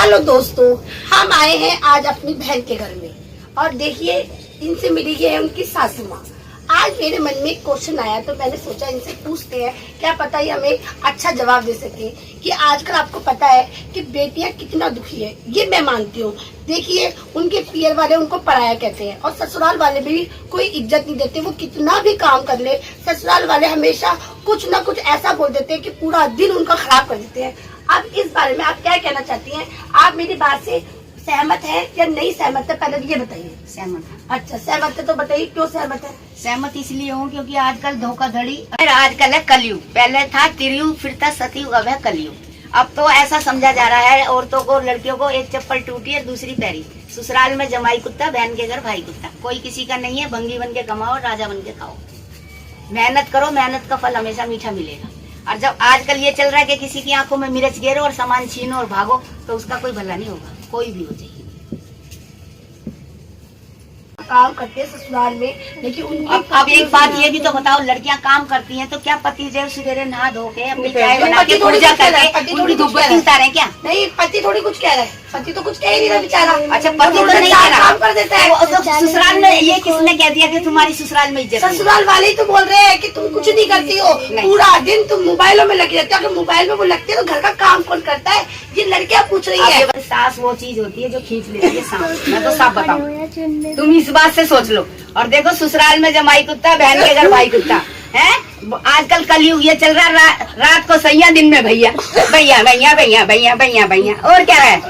Hello दोस्तों, हम आए हैं आज अपनी बहन के घर में और देखिए इनसे मिली है उनकी सासू माँ। आज मेरे मन में एक क्वेश्चन आया तो मैंने सोचा इनसे पूछते हैं, क्या पता ही हमें अच्छा जवाब दे सके कि आजकल आपको पता है कि बेटियां कितना दुखी है, ये मैं मानती हूँ। देखिए उनके पियर वाले उनको पराया कहते हैं और ससुराल वाले भी कोई इज्जत नहीं देते। वो कितना भी काम कर ले, ससुराल वाले हमेशा कुछ ना कुछ ऐसा बोल देते हैं कि पूरा दिन उनका खराब कर देते हैं। अब इस बारे में आप क्या कहना चाहती हैं? आप मेरी बात से सहमत है या नहीं सहमत है, पहले ये बताइए। सहमत। अच्छा सहमत है तो बताइए क्यों सहमत है? सहमत इसलिए हूँ क्योंकि आजकल धोखाधड़ी, आजकल है कलयुग। पहले था त्रियुग, फिर था सतयुग, अब है कलयुग। अब तो ऐसा समझा जा रहा है औरतों को, लड़कियों को, एक चप्पल टूटी है दूसरी पैरी। ससुराल में जमाई कुत्ता, बहन के घर भाई कुत्ता। कोई किसी का नहीं है। भंगी बन के कमाओ, राजा बन के खाओ। मेहनत करो, मेहनत का फल हमेशा मीठा मिलेगा। और जब आजकल ये चल रहा है कि किसी की आंखों में मिर्च गिरो और सामान छीनो और भागो, तो उसका कोई भला नहीं होगा, कोई भी हो जाए। काम करते हैं ससुराल में, लेकिन उनकी अब एक बात ये भी तो बताओ, लड़कियां काम करती हैं तो क्या पति देव सवेरे नहा धो के अपनी चाय बना के पूजा करके उनकी धूपबत्ती उतारे क्या? नहीं, पति थोड़ी कुछ कह रहा है, पति तो कुछ कह ही नहीं रहा बेचारा। अच्छा, पति तो नहीं कह रहा, काम कर देता है। तो ससुराल में ये किसने कह दिया कि तुम्हारी ससुराल में इज्जत? ससुराल वाले ही तो बोल रहे हैं कि तुम कुछ नहीं करती हो, पूरा दिन तुम मोबाइलों में लगी रहती हो। अगर मोबाइल में वो लगती है तो घर का काम कौन करता है? ये लड़कियां पूछ रही है। सास वो चीज होती है जो खींच लेती है सांस। मैं तो साफ बताऊं, तुम इस बात से सोच लो। और देखो ससुराल में जमाई कुत्ता, बहन के घर भाई कुत्ता है। आजकल कलयुग ये चल रहा, रात को सैया, दिन में भैया भैया भैया भैया भैया भैया भैया। और क्या है?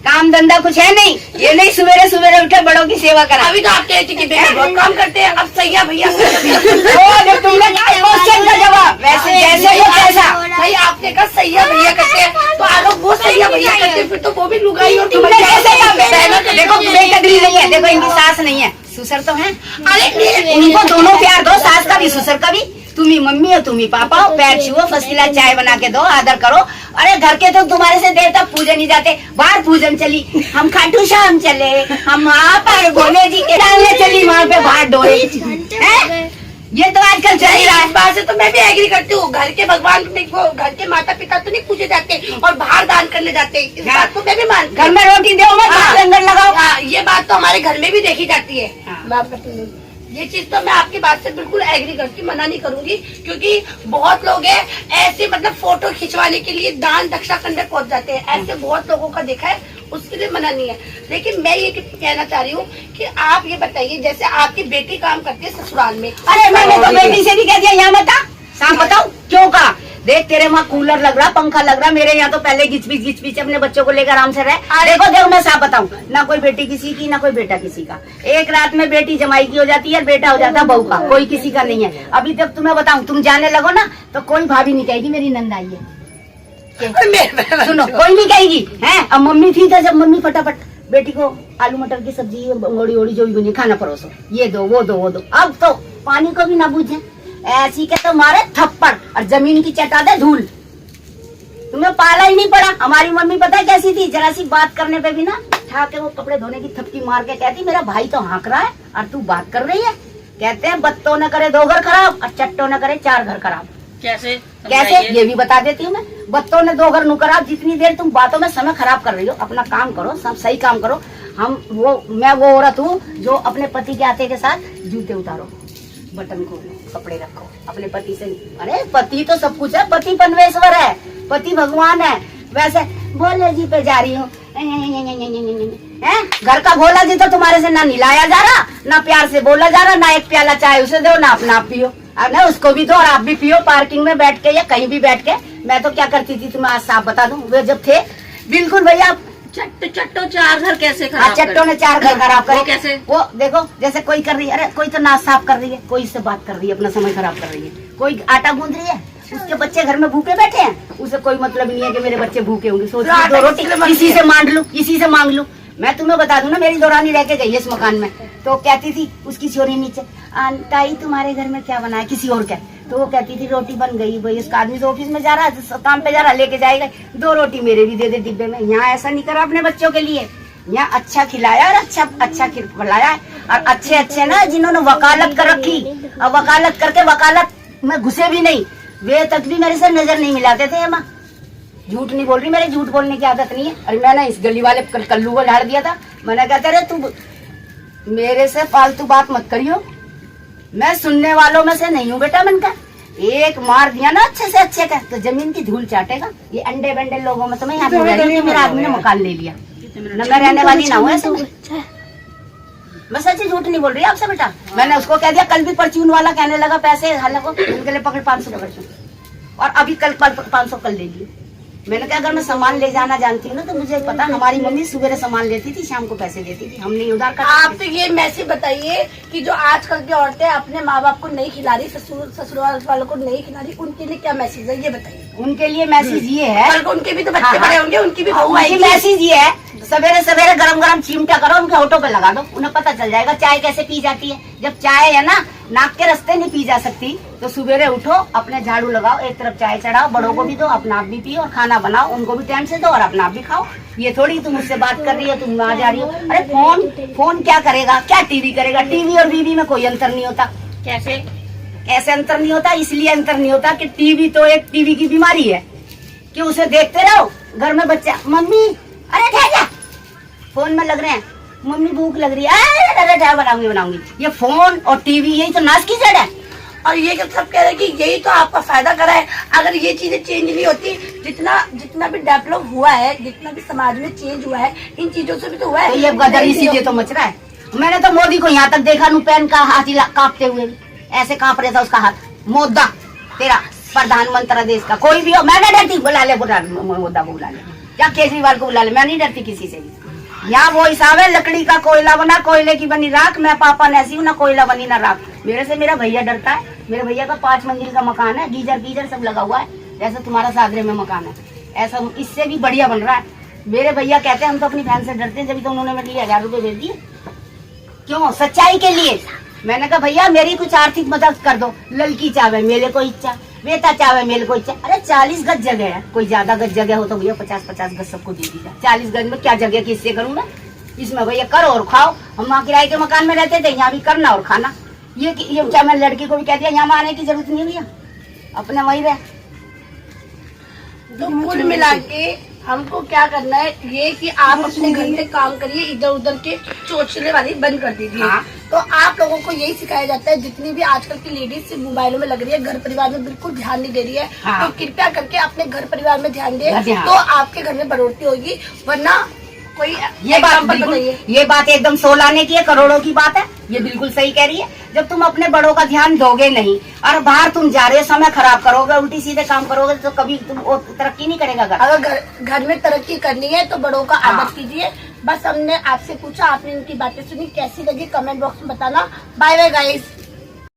काम धंधा कुछ है नहीं। ये नहीं सवेरे सवेरे उठे बड़ों की सेवा करा। अभी तो आप कहते कि बेटे बहुत काम करते हैं, अब सैया भैया। तुमने क्वेश्चन का जवाब वैसे जैसे वो कैसा भाई आपने कहा सैया भैया करते हैं तो आलो वो सैया भैया करते हैं, फिर तो वो भी लुगाई और तुमने कैसे? देखो बेकदरी नहीं है, देखो इनकी सास नहीं है, ससुर तो है। अरे उनको दोनों प्यार दो, सास का भी ससुर का भी। तुम्ही मम्मी हो, तुम्ही पापा हो, पैर छुओ, फसीला चाय बना के दो, आदर करो। अरे घर के तो तुम्हारे से देवता पूजन नहीं जाते, बाहर पूजन चली। हम खाटू श्याम चले, हम वहाँ पर भोले जी के डालने चली, वहाँ पे बाहर डोले। ये तो आजकल चल ही रहा है। इस बात से तो मैं भी एग्री करती हूँ। घर के भगवान को, घर के माता पिता तो नहीं पूजे जाते और बाहर दान करने जाते। इस बात को मैं भी मानती हूँ। घर में रोटी दो, लंगर लगाओ। ये बात तो हमारे घर में भी देखी जाती है। ये चीज तो मैं आपकी बात से बिल्कुल एग्री करती हूँ, मना नहीं करूंगी। क्योंकि बहुत लोग हैं ऐसे, मतलब फोटो खिंचवाने के लिए दान दक्षा करने पहुंच जाते हैं। ऐसे बहुत लोगों का देखा है, उसके लिए मना नहीं है। लेकिन मैं ये कहना चाह रही हूँ कि आप ये बताइए, जैसे आपकी बेटी काम करती है ससुराल में। अरे मैंने तो बेटी से भी कह दिया, यहाँ बता साफ बताओ क्यों कहा? देख तेरे वहाँ कूलर लग रहा, पंखा लग रहा, मेरे यहाँ तो पहले घिच अपने बच्चों को लेकर आराम से रहे। देखो मैं साफ बताऊं, ना कोई बेटी किसी की, ना कोई बेटा किसी का। एक रात में बेटी जमाई की हो जाती है, बेटा हो जाता है बहू का, कोई किसी का नहीं है। अभी तक तुम्हें बताऊं, तुम जाने लगो ना तो कोई भाभी नहीं कहेगी मेरी नंद आई है। सुनो, कोई नहीं कहेगी है। अब मम्मी थी तो जब मम्मी फटाफट बेटी को आलू मटर की सब्जी, ओड़ी ओड़ी जो भी बनी खाना परोसो, ये दो वो दो वो दो। अब तो पानी को भी ना बूझे, ऐसी के तो मारे थप्पड़ और जमीन की चटा दे धूल। तुम्हें पाला ही नहीं पड़ा। हमारी मम्मी पता है कैसी थी? जरा सी बात करने पे भी ना उठा के वो कपड़े धोने की थपकी मार के कहती, मेरा भाई तो हाँक रहा है और तू बात कर रही है। कहते हैं बत्तों न करे 2 घर खराब और चट्टों न करे 4 घर खराब। कैसे ये भी बता देती हूँ मैं। बत्तों ने 2 घर नु खराब। जितनी देर तुम बातों में समय खराब कर रही हो, अपना काम करो, सब सही काम करो। मैं वो औरत हूँ जो अपने पति के आते के साथ जूते उतारो, बटन खोलो, कपड़े रखो अपने पति से। अरे पति तो सब कुछ है, पति परमेश्वर है, पति भगवान है। वैसे भोले जी पे जा रही हूँ, घर का भोला जी तो तुम्हारे से ना निलाया जा रहा, ना प्यार से बोला जा रहा, ना एक प्याला चाय उसे दो, ना अपना आप पियो, ना उसको भी दो और आप भी पियो पार्किंग में बैठ के या कहीं भी बैठ के। मैं तो क्या करती थी तुम्हें आज साफ बता दूं, वे जब थे बिल्कुल भैया चट्टो 4 घर कैसे खराब? चट्टों ने 4 घर खराब करे। कैसे? वो देखो जैसे कोई कर रही है, अरे कोई तो नाश साफ कर रही है, कोई इससे बात कर रही है, अपना समय खराब कर रही है, कोई आटा गूंद रही है, उसके बच्चे घर में भूखे बैठे हैं, उसे कोई मतलब नहीं है कि मेरे बच्चे भूखे होंगे। सोच दो रोटी इसी से मांग लूं, इसी से मांग लूं। मैं तुम्हें बता दूं ना, मेरी दौरानी रह के गई इस मकान में, तो कहती थी उसकी छोरी नीचे, ताई तुम्हारे घर में क्या बना है, किसी और क्या? तो वो कहती थी रोटी बन गई। भाई उसका आदमी तो ऑफिस में जा रहा है, काम पे जा रहा है, लेके जाएगा, 2 रोटी मेरे भी दे दे डिब्बे में। यहाँ ऐसा नहीं करा अपने बच्चों के लिए, यहाँ अच्छा खिलाया और अच्छा खिलाया। और अच्छे ना जिन्होंने वकालत कर रखी, और वकालत करके वकालत में घुसे भी नहीं, वे तक भी मेरे से नजर नहीं मिलाते थे। माँ झूठ नहीं बोल रही, मेरे झूठ बोलने की आदत नहीं है। और मैंने इस गली वाले कल्लू को झाड़ दिया था। मैंने कहता रे तू मेरे से फालतू बात मत करियो, मैं सुनने वालों में से नहीं हूँ बेटा। मैंने कहा एक मार दिया ना अच्छे से अच्छे का तो जमीन की धूल चाटेगा। ये अंडे बंडे लोगों में तो मैं यहाँ पे रह रही हूँ, मेरा आदमी ने मकान ले लिया, न मैं रहने वाली ना हुआ ऐसे। मैं सच्ची झूठ नहीं बोल रही आपसे बेटा। मैंने उसको कह दिया, कल भी परचून वाला कहने लगा पैसे हालांकि उनके लिए पकड़ 500 परचून, और अभी कल 500 कल ले लिए। मैंने कहा अगर मैं सामान ले जाना जानती हूँ ना तो मुझे पता, हमारी मम्मी सुबह सामान लेती थी, शाम को पैसे देती थी, हम नहीं उधार कर। आप तो ये मैसेज बताइए कि जो आजकल की औरतें अपने माँ बाप को नहीं खिला रही, ससुराल वालों को नहीं खिला रही, उनके लिए क्या मैसेज है ये बताइए। उनके लिए मैसेज ये है, कल को उनके भी तो बच्चे बड़े होंगे, उनकी भी बहू आएगी। मैसेज ये है, सवेरे सवेरे गरम गरम चिमटा करो, उनके होठों पे लगा दो, उन्हें पता चल जाएगा चाय कैसे पी जाती है। जब चाय है ना नाक के रास्ते नहीं पी जा सकती तो सवेरे उठो, अपने झाड़ू लगाओ, एक तरफ चाय चढ़ाओ, बड़ों को भी दो, अपना आप भी पियो, और खाना बनाओ, उनको भी टाइम से दो और अपना आप भी खाओ। ये थोड़ी तुम मुझसे बात कर रही हो, तुम वहाँ जा रही हो। अरे फोन क्या करेगा, क्या टीवी करेगा? टीवी और बीवी में कोई अंतर नहीं होता। कैसे अंतर नहीं होता? इसलिए अंतर नहीं होता कि टीवी तो एक टीवी की बीमारी है कि उसे देखते रहो। घर में बच्चा मम्मी अरे ठहर, फोन में लग रहे हैं, मम्मी भूख लग रही है, अरे बनाऊंगी। ये फोन और टीवी यही तो नाश की जड़ है। और ये सब कह रहे हैं कि यही तो आपका फायदा करा है। अगर ये चीजें चेंज नहीं होती, जितना भी डेवलप हुआ है, जितना भी समाज में चेंज हुआ है, इन चीजों से भी तो हुआ है। तो ये गदर इसीलिए तो मच रहा है। मैंने तो मोदी को यहाँ तक देखा नू पेन का हाथ कांपते हुए, ऐसे कांप रहा था उसका हाथ। मोदा तेरा प्रधानमंत्री देश का कोई भी हो, मैं नहीं डरती, बुला ले मोदा को बुला ले, या केजरीवाल को बुला ले, मैं नहीं डरती किसी से भी। यहाँ वो हिसाब है, लकड़ी का कोयला बना, कोयले की बनी राख। मैं पापा ने ऐसी हूँ, ना कोयला बनी ना राख। मेरे से मेरा भैया डरता है। मेरे भैया का 5 मंजिल का मकान है, गीजर सब लगा हुआ है, जैसे तुम्हारा सागरे में मकान है, ऐसा इससे भी बढ़िया बन रहा है। मेरे भैया कहते हैं हम तो अपनी बहन से डरते हैं, जब तो उन्होंने मेरे लिए 1000 रुपए भेज दिए। क्यों? सच्चाई के लिए। मैंने कहा भैया मेरी कुछ आर्थिक मदद कर दो। ललकी चावे मेरे को इच्छा, बेटा चावे मेरे को इच्छा। अरे 40 गज जगह है, कोई ज्यादा गज जगह हो तो भैया 50-50 गज सबको दे दीजिए। 40 गज में क्या जगह किससे करूँ मैं? इसमें भैया करो और खाओ। हम वहाँ किराए के मकान में रहते थे, यहाँ भी करना और खाना। ये क्या मैं लड़की को भी कह दिया यहाँ आने की जरूरत नहीं भैया, अपने वही रहे। तो कुल मिला के हमको क्या करना है ये कि आप अपने घर में काम करिए, इधर उधर के चोचले वाली बंद कर दीजिए। हाँ। तो आप लोगों को यही सिखाया जाता है, जितनी भी आजकल की लेडीज सिर्फ मोबाइलों में लग रही है, घर परिवार में बिल्कुल ध्यान नहीं दे रही है। हाँ। तो कृपया करके अपने घर परिवार में ध्यान दें, हाँ। तो आपके घर में बढ़ोतरी होगी। वरना कोई ये बात एकदम 16 आने की है, करोड़ों की बात है। ये बिल्कुल सही कह रही है। जब तुम अपने बड़ों का ध्यान दोगे नहीं और बाहर तुम जा रहे हो, समय खराब करोगे, उल्टी सीधे काम करोगे, तो कभी तुम तरक्की नहीं करेगा। अगर घर में तरक्की करनी है तो बड़ों का हाँ। आदर कीजिए। बस हमने आपसे पूछा, आपने इनकी बातें सुनी, कैसी लगी कमेंट बॉक्स में बताना। Bye bye guys.